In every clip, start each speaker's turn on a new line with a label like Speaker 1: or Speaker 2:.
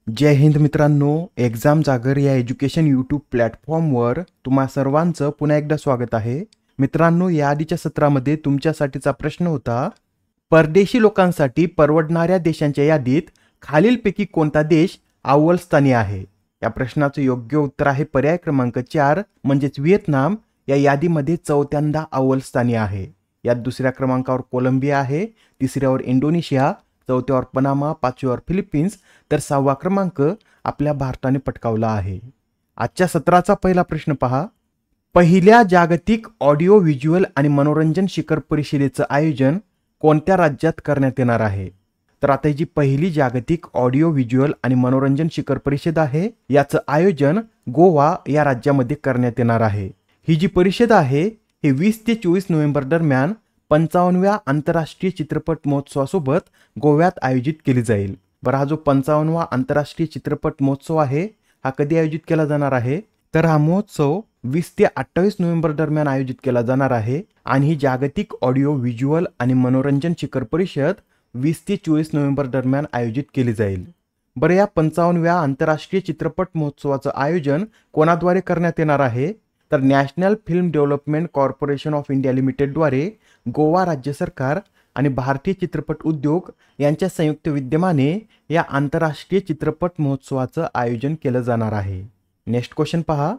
Speaker 1: जय हिंद मित्रांनो, एक्झाम जागर या एज्युकेशन यूट्यूब प्लॅटफॉर्मवर तुम्हा सर्वांचं पुन्हा एकदा स्वागत आहे. मित्रांनो, या आधीच्या सत्रामध्ये तुमच्यासाठीचा प्रश्न होता, परदेशी लोकांसाठी परवडणाऱ्या देशांच्या यादीत खालीलपैकी कोणता देश अव्वल स्थानी आहे? या प्रश्नाचं योग्य उत्तर आहे पर्याय क्रमांक 4 म्हणजेच व्हिएतनाम या यादीमध्ये चौथ्यांदा अव्वल स्थानी आहे. यात दुसऱ्या क्रमांकावर कोलंबिया आहे, तिसऱ्यावर इंडोनेशिया, चौथ्यावर पनामा, पाचव्यावर फिलिपिन्स तर 6वा क्रमांक आपल्या भारताने पटकावला आहे. आजच्या सत्राचा पहिला प्रश्न पहा. पहिल्या जागतिक ऑडिओ व्हिज्युअल आणि मनोरंजन शिखर परिषदेचं आयोजन कोणत्या राज्यात करण्यात येणार आहे? तर आता जी पहिली जागतिक ऑडिओ व्हिज्युअल आणि मनोरंजन शिखर परिषद आहे याचं आयोजन गोवा या राज्यामध्ये करण्यात येणार आहे. ही जी परिषद आहे हे 20 ते 24 नोव्हेंबर दरम्यान 55व्या आंतरराष्ट्रीय चित्रपट महोत्सवासोबत गोव्यात आयोजित केली जाईल. बरं, हा जो 55वा आंतरराष्ट्रीय चित्रपट महोत्सव आहे हा कधी आयोजित केला जाणार आहे? तर हा महोत्सव 20 ते 28 नोव्हेंबर दरम्यान आयोजित केला जाणार आहे आणि ही जागतिक ऑडिओ व्हिज्युअल आणि मनोरंजन शिखर परिषद 20 ते 24 नोव्हेंबर दरम्यान आयोजित केली जाईल. बरं, या 55व्या आंतरराष्ट्रीय चित्रपट महोत्सवाचं आयोजन कोणाद्वारे करण्यात येणार आहे? तर national film development corporation of India लिमिटेडद्वारे गोवा राज्य सरकार आणि भारतीय चित्रपट उद्योग यांच्या संयुक्त विद्यमाने या आंतरराष्ट्रीय चित्रपट महोत्सवाचं आयोजन केलं जाणार आहे. नेक्स्ट क्वेश्चन पहा.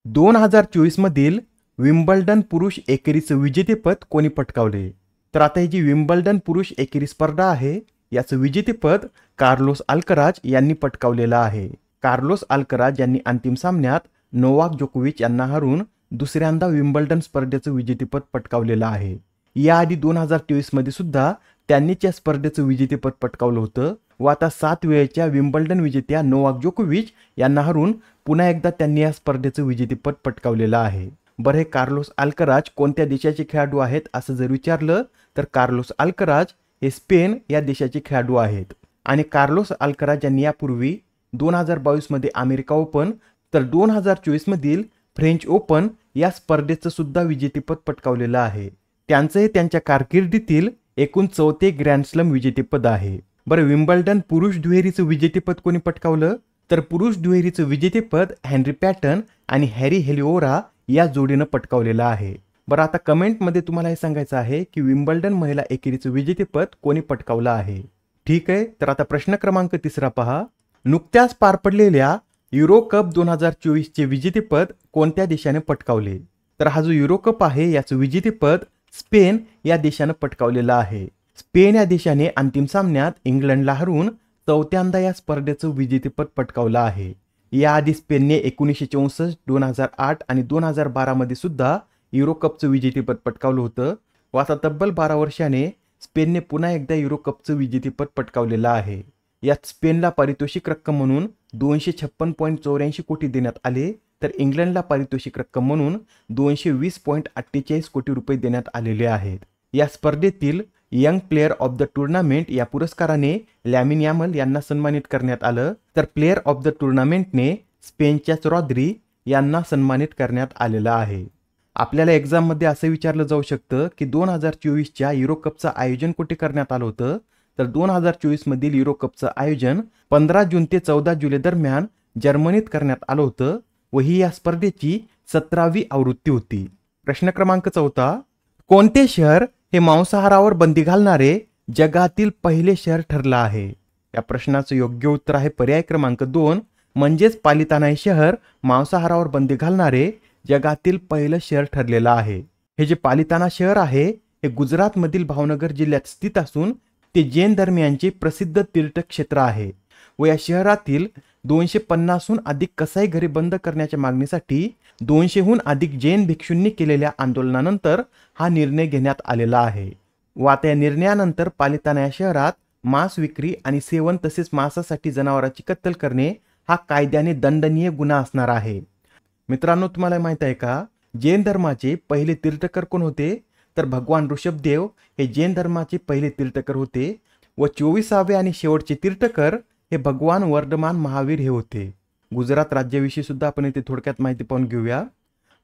Speaker 1: 2024 मधील विम्बल्डन पुरुष एकेरीचं विजेतेपद कोणी पटकावले? तर आता ही जी विम्बल्डन पुरुष एकेरी स्पर्धा आहे याचं विजेतेपद कार्लोस अल्कराज यांनी पटकावलेलं आहे. कार्लोस अल्कराज यांनी अंतिम सामन्यात नोवाक जोकोविच यांना हरून दुसऱ्यांदा विम्बल्डन स्पर्धेचं विजेतेपद पटकावलेलं आहे. याआधी 2023 मध्ये सुद्धा त्यांनीच या स्पर्धेचं विजेतेपद पटकावलं होतं व आता 7 वेळेच्या विम्बल्डन विजेत्या नोवाक जोकोविच यांना हरून पुन्हा एकदा त्यांनी या स्पर्धेचं विजेतेपद पटकावलेलं आहे. बरं, हे कार्लोस अल्कराज कोणत्या देशाचे खेळाडू आहेत असं जर विचारलं तर कार्लोस अल्कराज हे स्पेन या देशाचे खेळाडू आहेत आणि कार्लोस अल्कराज यांनी यापूर्वी 2022 मध्ये अमेरिका ओपन तर 2024 मधील फ्रेंच ओपन या स्पर्धेचं सुद्धा विजेतेपद पटकावलेलं आहे. त्यांचं हे त्यांच्या कारकिर्दीतील एकूण 4थे ग्रँड स्लॅम विजेतेपद आहे. बरं, विम्बल्डन पुरुष दुहेरीचं विजेतेपद कोणी पटकावलं? तर पुरुष दुहेरीचं विजेतेपद हेनरी पॅटन आणि हॅरी हेलिओरा या जोडीनं पटकावलेलं आहे. बरं, आता कमेंटमध्ये तुम्हाला हे सांगायचं आहे की विम्बल्डन महिला एकेरीचं विजेतेपद कोणी पटकावलं आहे. ठीक आहे, तर आता प्रश्न क्रमांक 3 पहा. नुकत्याच पार पडलेल्या युरो कप 2024 चे विजेतेपद कोणत्या देशाने पटकावले? तर हा जो युरो कप आहे याचं विजेतेपद स्पेन या देशानं पटकावलेलं आहे. स्पेन या देशाने अंतिम सामन्यात इंग्लंडला हरून चौथ्यांदा या स्पर्धेचं विजेतेपद पटकावलं आहे. याआधी स्पेनने 1964, 2008 आणि 2012 मध्ये सुद्धा युरो कपचं विजेतेपद पटकावलं होतं व आता तब्बल 12 वर्षाने स्पेनने पुन्हा एकदा युरो कपचं विजेतेपद पटकावलेलं आहे. यात स्पेनला पारितोषिक रक्कम म्हणून 256.84 कोटी देण्यात आले तर इंग्लंडला पारितोषिक रक्कम म्हणून 220.48 कोटी रुपये देण्यात आलेले आहेत. या स्पर्धेतील young player of the tournament या पुरस्काराने लॅमिन यामल यांना सन्मानित करण्यात आलं तर प्लेअर ऑफ द टुर्नामेंटने स्पेनच्याच रॉद्री यांना सन्मानित करण्यात आलेलं आहे. आपल्याला एक्झाममध्ये असं विचारलं जाऊ शकतं की 2024च्या युरो कपचं आयोजन कुठे करण्यात आलं होतं? तर 2024 मधील युरो कपचं आयोजन 15 जून ते 14 जुलै दरम्यान जर्मनीत करण्यात आलं होतं व ही या स्पर्धेची 17वी आवृत्ती होती. प्रश्न क्रमांक 4. कोणते शहर हे मांसाहारावर बंदी घालणारे जगातील पहिले शहर ठरलं आहे? या प्रश्नाचं योग्य उत्तर आहे पर्याय क्रमांक 2 म्हणजेच पालिताना हे शहर मांसाहारावर बंदी घालणारे जगातील पहिलं शहर ठरलेलं आहे. हे जे पालिताना शहर आहे हे गुजरातमधील भावनगर जिल्ह्यात स्थित असून ते जैन धर्मियांचे प्रसिद्ध तीर्थक्षेत्र आहे व या शहरातील 250हून अधिक कसाई घरे बंद करण्याच्या मागणीसाठी 200हून अधिक जैन भिक्षूंनी केलेल्या आंदोलनानंतर हा निर्णय घेण्यात आलेला आहे व आता या निर्णयानंतर पालिताना या शहरात मांस विक्री आणि सेवन तसेच मांसासाठी जनावरांची कत्तल करणे हा कायद्याने दंडनीय गुन्हा असणार आहे. मित्रांनो, तुम्हाला माहित आहे का जैन धर्माचे पहिले तीर्थकर कोण होते? तर भगवान ऋषभदेव हे जैन धर्माचे पहिले तीर्थकर होते व 24वे आणि शेवटचे तीर्थकर हे भगवान वर्धमान महावीर हे होते. गुजरात राज्याविषयी सुद्धा आपण इथे थोडक्यात माहिती पाहून घेऊया.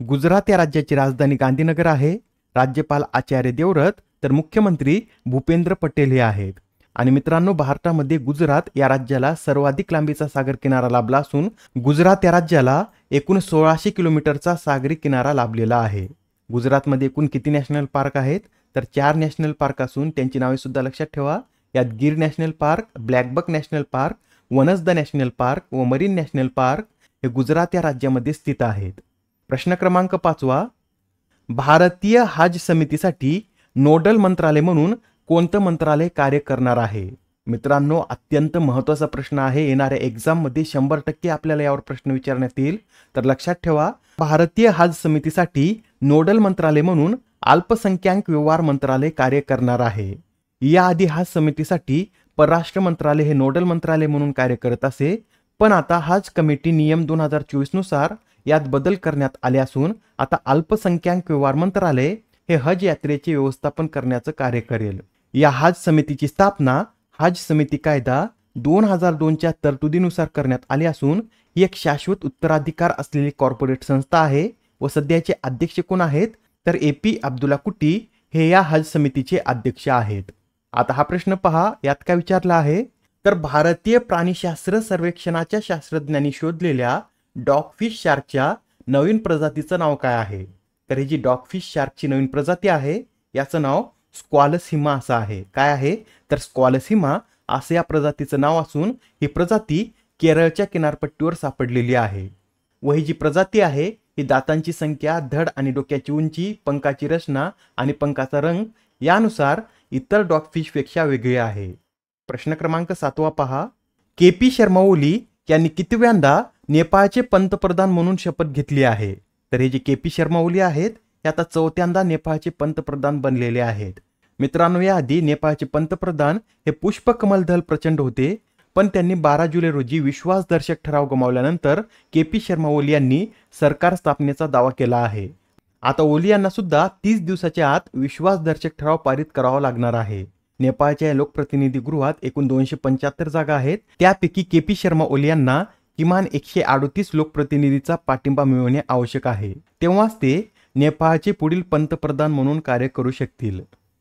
Speaker 1: गुजरात या राज्याची राजधानी गांधीनगर आहे. राज्यपाल आचार्य देवव्रत तर मुख्यमंत्री भूपेंद्र पटेल हे आहेत. आणि मित्रांनो, भारतामध्ये गुजरात या राज्याला सर्वाधिक लांबीचा सागर किनारा लाभला असून गुजरात या राज्याला एकूण 1600 किलोमीटरचा सागरी किनारा लाभलेला आहे. गुजरातमध्ये एकूण किती नॅशनल पार्क आहेत? तर 4 नॅशनल पार्क असून त्यांची नावे सुद्धा लक्षात ठेवा. यात Gir national park, blackbuck national park, Vansda national park व मरीन नॅशनल पार्क हे गुजरात या राज्यामध्ये स्थित आहेत. प्रश्न क्रमांक 5. भारतीय हज समितीसाठी नोडल मंत्रालय म्हणून कोणतं मंत्रालय कार्य करणार आहे? मित्रांनो, अत्यंत महत्त्वाचा प्रश्न आहे. येणाऱ्या एक्झाममध्ये 100% आपल्याला यावर प्रश्न विचारण्यात येईल. तर लक्षात ठेवा, भारतीय हज समितीसाठी नोडल मंत्रालय म्हणून अल्पसंख्याक व्यवहार मंत्रालय कार्य करणार आहे. याआधी हज समितीसाठी परराष्ट्र मंत्रालय हे नोडल मंत्रालय म्हणून कार्य करत असे, पण आता हज कमिटी नियम 2024 नुसार यात बदल करण्यात आले असून आता अल्पसंख्याक व्यवहार मंत्रालय हे हज यात्रेचे व्यवस्थापन करण्याचं कार्य करेल. या हज समितीची स्थापना हज समिती कायदा 2002च्या तरतुदीनुसार करण्यात आली असून ही एक शाश्वत उत्तराधिकार असलेली कॉर्पोरेट संस्था आहे व सध्याचे अध्यक्ष कोण आहेत? तर AP अब्दुल्ला कुटी हे या हज समितीचे अध्यक्ष आहेत. आता हा प्रश्न पहा, यात काय विचारला आहे? तर भारतीय प्राणीशास्त्र सर्वेक्षणाच्या शास्त्रज्ञांनी शोधलेल्या डॉगफिश शार्कच्या नवीन प्रजातीचं नाव काय आहे? तर ही जी डॉगफिश शार्कची नवीन प्रजाती आहे याचं नाव स्क्वॅलस असं आहे. काय आहे? तर स्क्वॅलस असं या प्रजातीचं नाव असून ही प्रजाती केरळच्या किनारपट्टीवर सापडलेली आहे. व ही जी प्रजाती आहे ही दातांची संख्या, धड आणि डोक्याची उंची, पंखाची रचना आणि पंखाचा रंग यानुसार इतर डॉगफिशपेक्षा वेगळी आहे. प्रश्न क्रमांक 7 पहा. KP शर्मा ओली यांनी कितव्यांदा नेपाळचे पंतप्रधान म्हणून शपथ घेतली आहे? तर हे जे KP शर्मा ओली आहेत हे आता 4थ्यांदा नेपाळचे पंतप्रधान बनलेले आहेत. मित्रांनो, याआधी नेपाळचे पंतप्रधान हे पुष्पकमल प्रचंड होते, पण त्यांनी 12 जुलै रोजी विश्वासदर्शक ठराव गमावल्यानंतर KP शर्मा ओली यांनी सरकार स्थापनेचा दावा केला आहे. आता ओली यांना सुद्धा 30 दिवसाच्या आत विश्वासदर्शक ठराव पारित करावा लागणार आहे. नेपाळच्या लोकप्रतिनिधी गृहात एकूण 275 जागा आहेत. त्यापैकी KP शर्मा ओली यांना किमान 138 लोकप्रतिनिधीचा पाठिंबा मिळवणे आवश्यक आहे. तेव्हाच ते नेपाळचे पुढील पंतप्रधान म्हणून कार्य करू शकतील.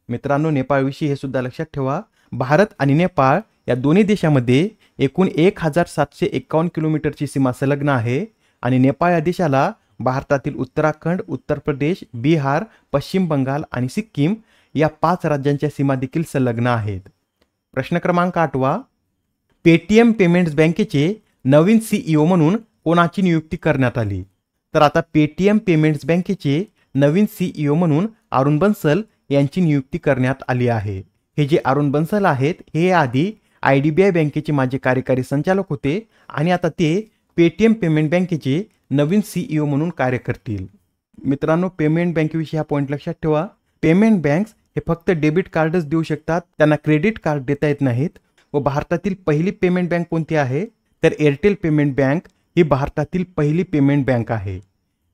Speaker 1: मित्रांनो, नेपाळविषयी हे सुद्धा लक्षात ठेवा. भारत आणि नेपाळ या दोन्ही देशामध्ये एकूण 1751 किलोमीटरची सीमा संलग्न आहे आणि नेपाळ या देशाला भारतातील उत्तराखंड, उत्तर प्रदेश, बिहार, पश्चिम बंगाल आणि सिक्कीम या 5 राज्यांच्या सीमा देखील संलग्न आहेत. प्रश्न क्रमांक 8. पेटीएम पेमेंट्स बँकेचे नवीन CEO म्हणून कोणाची नियुक्ती करण्यात आली? तर आता पेटीएम पेमेंट्स बँकेचे नवीन CEO म्हणून अरुण बन्सल यांची नियुक्ती करण्यात आली आहे. हे जे अरुण बन्सल आहेत हे आधी IDBI बँकेचे माजी कार्यकारी संचालक होते आणि आता ते पेटीएम पेमेंट बँकेचे नवीन CEO म्हणून कार्य करतील. मित्रांनो, पेमेंट बँकेविषयी हा पॉईंट लक्षात ठेवा. पेमेंट बँक्स हे फक्त डेबिट कार्डच देऊ शकतात, त्यांना क्रेडिट कार्ड देता येत नाहीत. व भारतातील पहिली पेमेंट बँक कोणती आहे? तर एअरटेल पेमेंट बँक ही भारतातील पहिली पेमेंट बँक आहे.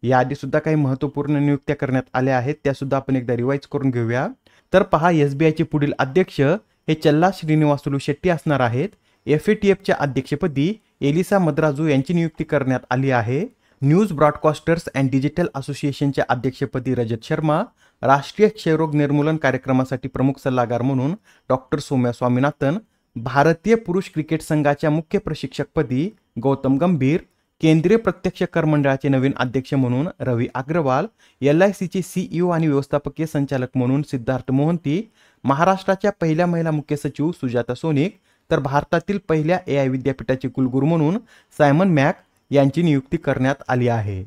Speaker 1: याआधी सुद्धा काही महत्त्वपूर्ण नियुक्त्या करण्यात आल्या आहेत, त्या सुद्धा आपण एकदा रिवाइज करून घेऊया. तर पहा, SBIचे पुढील अध्यक्ष हे चल्ला श्रीनिवासुलू शेट्टी असणार आहेत. FATFच्या अध्यक्षपदी एलिसा मद्राजू यांची नियुक्ती करण्यात आली आहे. न्यूज ब्रॉडकास्टर्स अँड डिजिटल असोसिएशनच्या अध्यक्षपदी रजत शर्मा, राष्ट्रीय क्षयरोग निर्मूलन कार्यक्रमासाठी प्रमुख सल्लागार म्हणून डॉक्टर सौम्या स्वामीनाथन, भारतीय पुरुष क्रिकेट संघाच्या मुख्य प्रशिक्षकपदी गौतम गंभीर, केंद्रीय प्रत्यक्ष कर मंडळाचे नवीन अध्यक्ष म्हणून रवी अग्रवाल, LICचे CEO आणि व्यवस्थापकीय संचालक म्हणून सिद्धार्थ मोहंती, महाराष्ट्राच्या पहिल्या महिला मुख्य सचिव सुजाता सोनिक, तर भारतातील पहिल्या AI विद्यापीठाचे कुलगुरू म्हणून सायमन मॅक यांची नियुक्ती करण्यात आली आहे.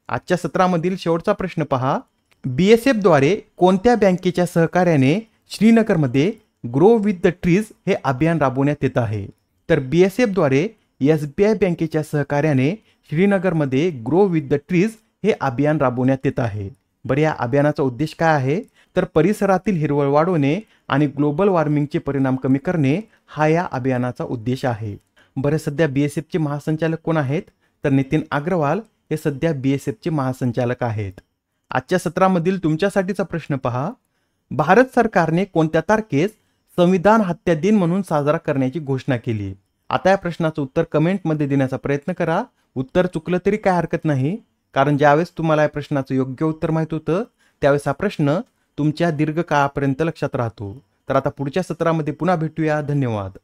Speaker 1: आजच्या सत्रामधील शेवटचा प्रश्न पहा. BSF द्वारे कोणत्या बँकेच्या सहकार्याने श्रीनगरमध्ये ग्रो विथ द ट्रीज हे अभियान राबवण्यात येत आहे? तर BSF द्वारे SBI बँकेच्या सहकार्याने श्रीनगरमध्ये ग्रो विथ द ट्रीज हे अभियान राबवण्यात येत आहे. बरं, या अभियानाचा उद्देश काय आहे? तर परिसरातील हिरवळ वाढवणे आणि ग्लोबल वॉर्मिंगचे परिणाम कमी करणे हा या अभियानाचा उद्देश आहे. बरं, सध्या BSFचे महासंचालक कोण आहेत? तर नितीन अग्रवाल हे सध्या BSFचे महासंचालक आहेत. आजच्या सत्रामधील तुमच्यासाठीचा प्रश्न पहा. भारत सरकारने कोणत्या तारखेस संविधान हत्या दिन म्हणून साजरा करण्याची घोषणा केली? आता या प्रश्नाचं उत्तर कमेंटमध्ये देण्याचा प्रयत्न करा. उत्तर चुकलं तरी काय हरकत नाही, कारण ज्यावेळेस तुम्हाला या प्रश्नाचं योग्य उत्तर माहित होतं त्यावेळेस हा प्रश्न तुमच्या दीर्घकाळापर्यंत लक्षात राहतो. तर आता पुढच्या सत्रामध्ये पुन्हा भेटूया. धन्यवाद.